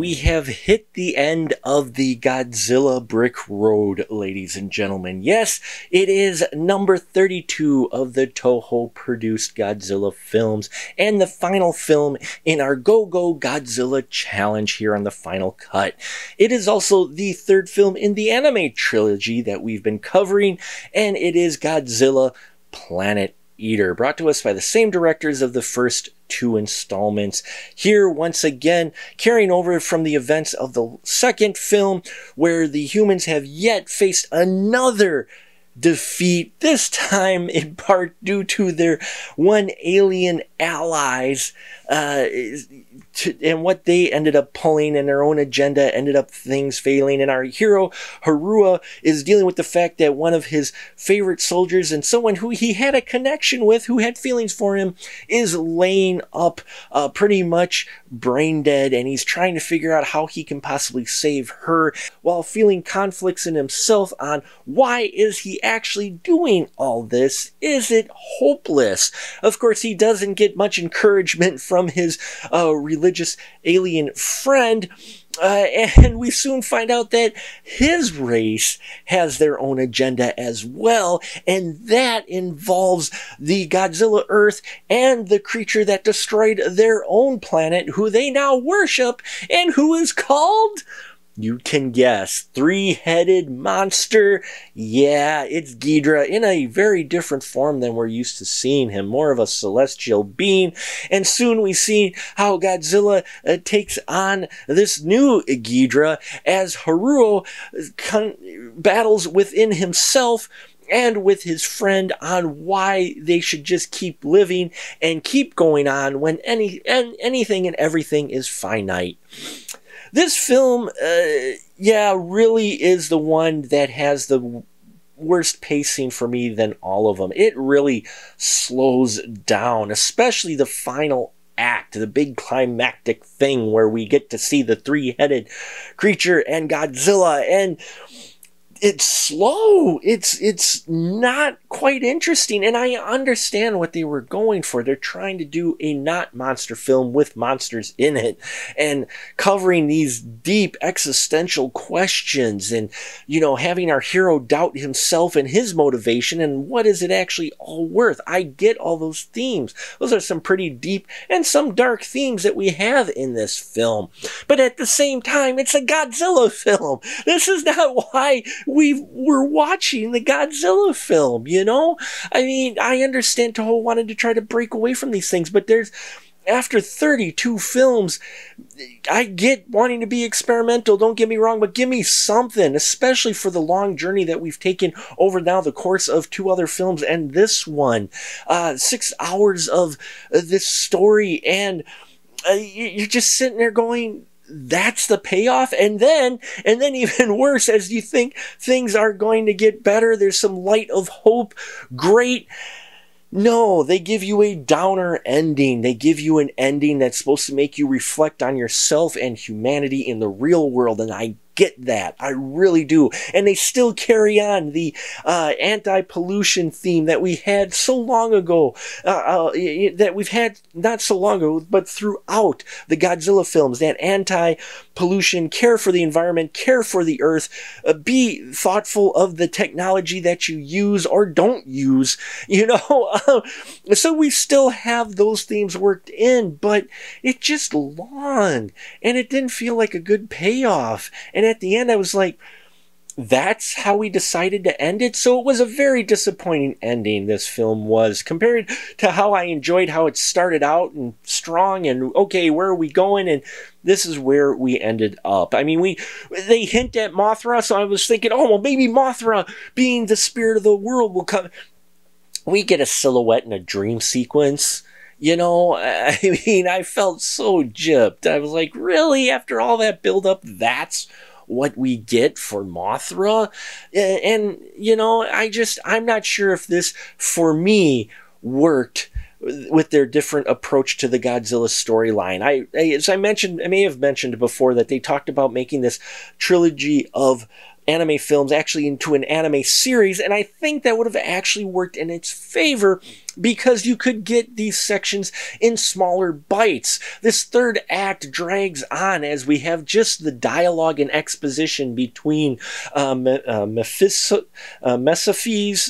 we have hit the end of the Godzilla brick road, ladies and gentlemen. Yes, it is number 32 of the Toho Produced Godzilla films, and the final film in our Go Go Godzilla challenge here on the Final Cut. It is also the third film in the anime trilogy that we've been covering, and it is Godzilla Planet Eater, brought to us by the same directors of the first two installments. Here, once again, carrying over from the events of the second film, where the humans have yet faced another defeat, this time in part due to their one alien allies, and what they ended up pulling, and their own agenda ended up things failing. And our hero Harua is dealing with the fact that one of his favorite soldiers, and someone who he had a connection with, who had feelings for him, is laying up pretty much brain dead, and he's trying to figure out how he can possibly save her, while feeling conflicts in himself on why is he actually doing all this. Is it hopeless? Of course, he doesn't get much encouragement from his religious alien friend, and we soon find out that his race has their own agenda as well, and that involves the Godzilla Earth and the creature that destroyed their own planet, who they now worship, and who is called, you can guess, three-headed monster. Yeah, it's Ghidorah in a very different form than we're used to seeing him, more of a celestial being. And soon we see how Godzilla takes on this new Ghidorah as Haruo battles within himself and with his friend on why they should just keep living and keep going on when anything and everything is finite. This film, really is the one that has the worst pacing for me than all of them. It really slows down, especially the final act, the big climactic thing where we get to see the three-headed creature and Godzilla, and it's slow. It's not quite interesting, and I understand what they were going for. They're trying to do a not monster film with monsters in it, and covering these deep existential questions, and having our hero doubt himself and his motivation, and what is it actually all worth. I get all those themes. Those are some pretty deep and some dark themes that we have in this film, but at the same time, it's a Godzilla film. This is not why we're watching the Godzilla film, I mean, I understand Toho wanted to try to break away from these things, but after 32 films, I get wanting to be experimental, don't get me wrong, but give me something, especially for the long journey that we've taken over now the course of two other films and this one. 6 hours of this story, and you're just sitting there going, that's the payoff? And then even worse, as you think things are going to get better, there's some light of hope, great. No, they give you a downer ending. They give you an ending that's supposed to make you reflect on yourself and humanity in the real world, and I get that. I really do. And they still carry on the anti-pollution theme that we had so long ago, that we've had not so long ago, but throughout the Godzilla films, that anti-pollution, care for the environment, care for the earth, be thoughtful of the technology that you use or don't use, so we still have those themes worked in, but it's just long, and it didn't feel like a good payoff. And at the end, I was like, that's how we decided to end it? So it was a very disappointing ending, this film was, compared to how I enjoyed how it started out and strong, and okay, where are we going? And this is where we ended up. I mean, they hint at Mothra, so I was thinking, oh, well, maybe Mothra, being the spirit of the world, will come. We get a silhouette in a dream sequence. I mean, I felt so gypped. I was like, really? After all that build-up, that's what we get for Mothra? And I'm not sure if this, for me, worked with their different approach to the Godzilla storyline. As I mentioned, I may have mentioned before that they talked about making this trilogy of anime films actually into an anime series, and I think that would have actually worked in its favor because you could get these sections in smaller bites. This third act drags on as we have just the dialogue and exposition between Mesophes.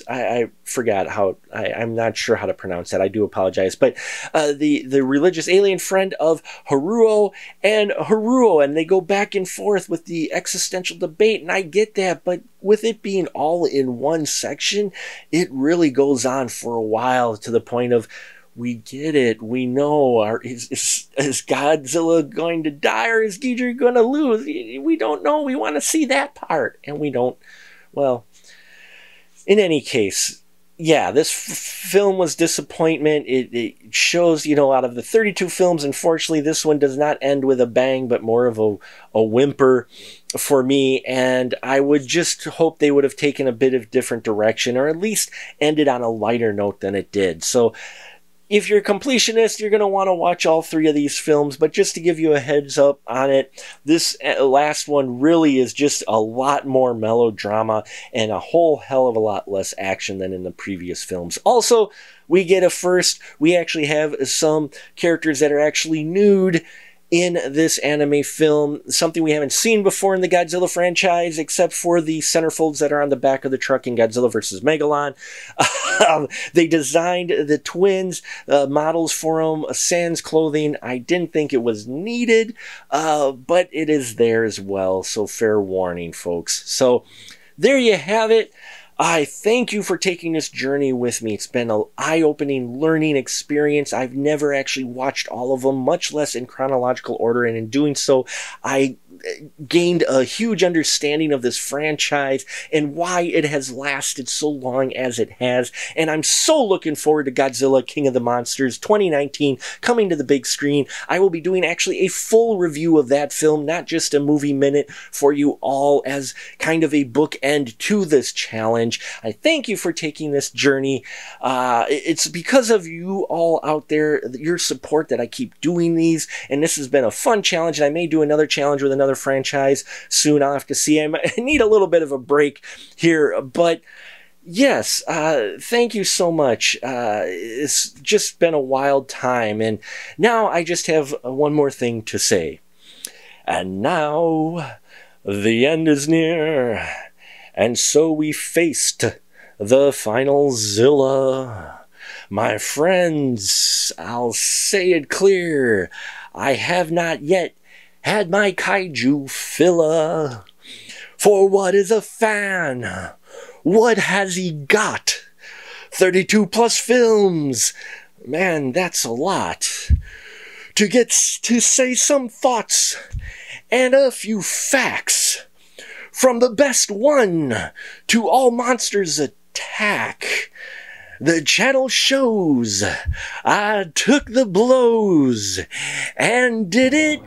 I forgot how, I'm not sure how to pronounce that. I do apologize. But the religious alien friend of Haruo, and they go back and forth with the existential debate, and I get that, but with it being all in one section, it really goes on for a while, to the point of, we get it, we know, is Godzilla going to die, or is Ghidorah going to lose? We don't know, we want to see that part, and we don't. Well, in any case, yeah, this film was disappointment. It shows, you know, out of the 32 films, unfortunately, this one does not end with a bang, but more of a whimper for me. And I would just hope they would have taken a bit of different direction, or at least ended on a lighter note than it did. So if you're a completionist, you're going to want to watch all three of these films, but just to give you a heads up on it, this last one really is just a lot more melodrama and a whole hell of a lot less action than in the previous films. Also, we get a first. We actually have some characters that are actually nude in this anime film, something we haven't seen before in the Godzilla franchise, except for the centerfolds that are on the back of the truck in Godzilla vs. Megalon. They designed the twins models for them, sans clothing. I didn't think it was needed, but it is there as well, so fair warning, folks. So there you have it. I thank you for taking this journey with me. It's been an eye-opening learning experience. I've never actually watched all of them, much less in chronological order, and in doing so, I gained a huge understanding of this franchise and why it has lasted so long as it has. And I'm so looking forward to Godzilla King of the Monsters 2019 coming to the big screen. I will be doing actually a full review of that film, not just a movie minute, for you all as kind of a bookend to this challenge. I thank you for taking this journey. It's because of you all out there, your support, that I keep doing these, and this has been a fun challenge, and I may do another challenge with another franchise soon. I'll have to see. I need a little bit of a break here, but yes, thank you so much. It's just been a wild time, and now I just have one more thing to say. And now the end is near, and so we faced the final Zilla. My friends, I'll say it clear, I have not yet had my kaiju filler. For what is a fan? What has he got? 32 plus films. Man, that's a lot. To get to say some thoughts and a few facts. From the best one to all monsters attack. The channel shows I took the blows and did it